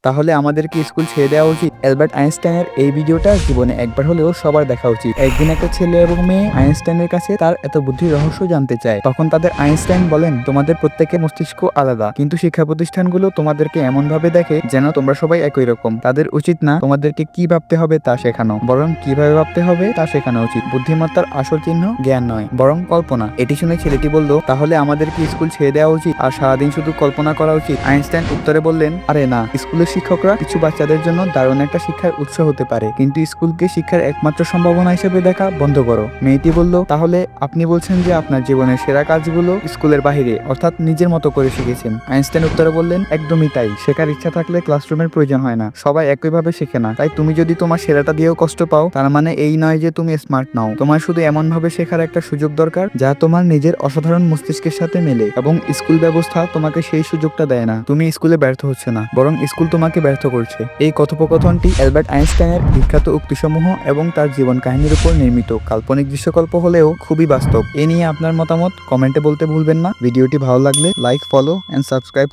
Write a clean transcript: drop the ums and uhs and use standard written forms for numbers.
তাহলে আমাদের কি স্কুল ছেড়ে দেওয়া উচিত? অ্যালবার্ট আইনস্টাইনের এই ভিডিওটা জীবনে একবার হলেও সবার দেখা উচিত। একদিন একটা ছেলে এবং মেয়ে আইনস্টাইনের কাছে তার এত বুদ্ধির রহস্য জানতে চায়। তখন তাদের আইনস্টাইন বলেন, তোমাদের প্রত্যেকের মস্তিষ্ক আলাদা, কিন্তু শিক্ষা প্রতিষ্ঠানগুলো তোমাদেরকে এমন ভাবে দেখে যেন তোমরা সবাই একই রকম। তাদের উচিত না তোমাদেরকে কি ভাবতে হবে তা শেখানো, বরং কিভাবে ভাবতে হবে তা শেখানো উচিত। বুদ্ধিমত্তার আসল চিহ্ন জ্ঞান নয়, বরং কল্পনা। এটি শুনে ছেলেটি বলল, তাহলে আমাদের কি স্কুল ছেড়ে দেওয়া উচিত আর সারাদিন শুধু কল্পনা করা উচিত? আইনস্টাইন উত্তরে বললেন, আরে না, স্কুলের শিক্ষকরা কিছু বাচ্চাদের জন্য দারুণ একটা শিক্ষার উৎস হতে পারে, কিন্তু স্কুলকে শিক্ষার একমাত্র সম্ভাবনা হিসেবে দেখা বন্ধ করো। মেয়েটি বলল, তাহলে আপনি বলছেন যে আপনার জীবনের সেরা কাজগুলো স্কুলের বাহিরে, অর্থাৎ নিজের মতো করে শিখেছেন? আইনস্টাইন উত্তরে বললেন, একদমই তাই। শেখার ইচ্ছা থাকলে ক্লাসরুমের প্রয়োজন হয় না, সবাই একইভাবে শেখে না। তাই তুমি যদি তোমার সেরাটা দিয়েও কষ্ট পাও, তার মানে এই নয় যে তুমি স্মার্ট নাও। তোমার শুধু এমন ভাবে শেখার একটা সুযোগ দরকার যা তোমার নিজের অসাধারণ মস্তিষ্কের সাথে মেলে, এবং স্কুল ব্যবস্থা তোমাকে সেই সুযোগটা দেয় না। তুমি স্কুলে ব্যর্থ হচ্ছে না, বরং স্কুল তোমাকে ব্যর্থ করছে। এই কথোপকথনটি অ্যালবার্ট আইনস্টাইনের বিখ্যাত উক্তিসমূহ এবং তার জীবন কাহিনীর উপর নির্মিত। কাল্পনিক দৃশ্যকল্প হলেও খুবই বাস্তব। এ নিয়ে আপনার মতামত কমেন্টে বলতে ভুলবেন না। ভিডিওটি ভালো লাগলে লাইক, ফলো এন্ড সাবস্ক্রাইব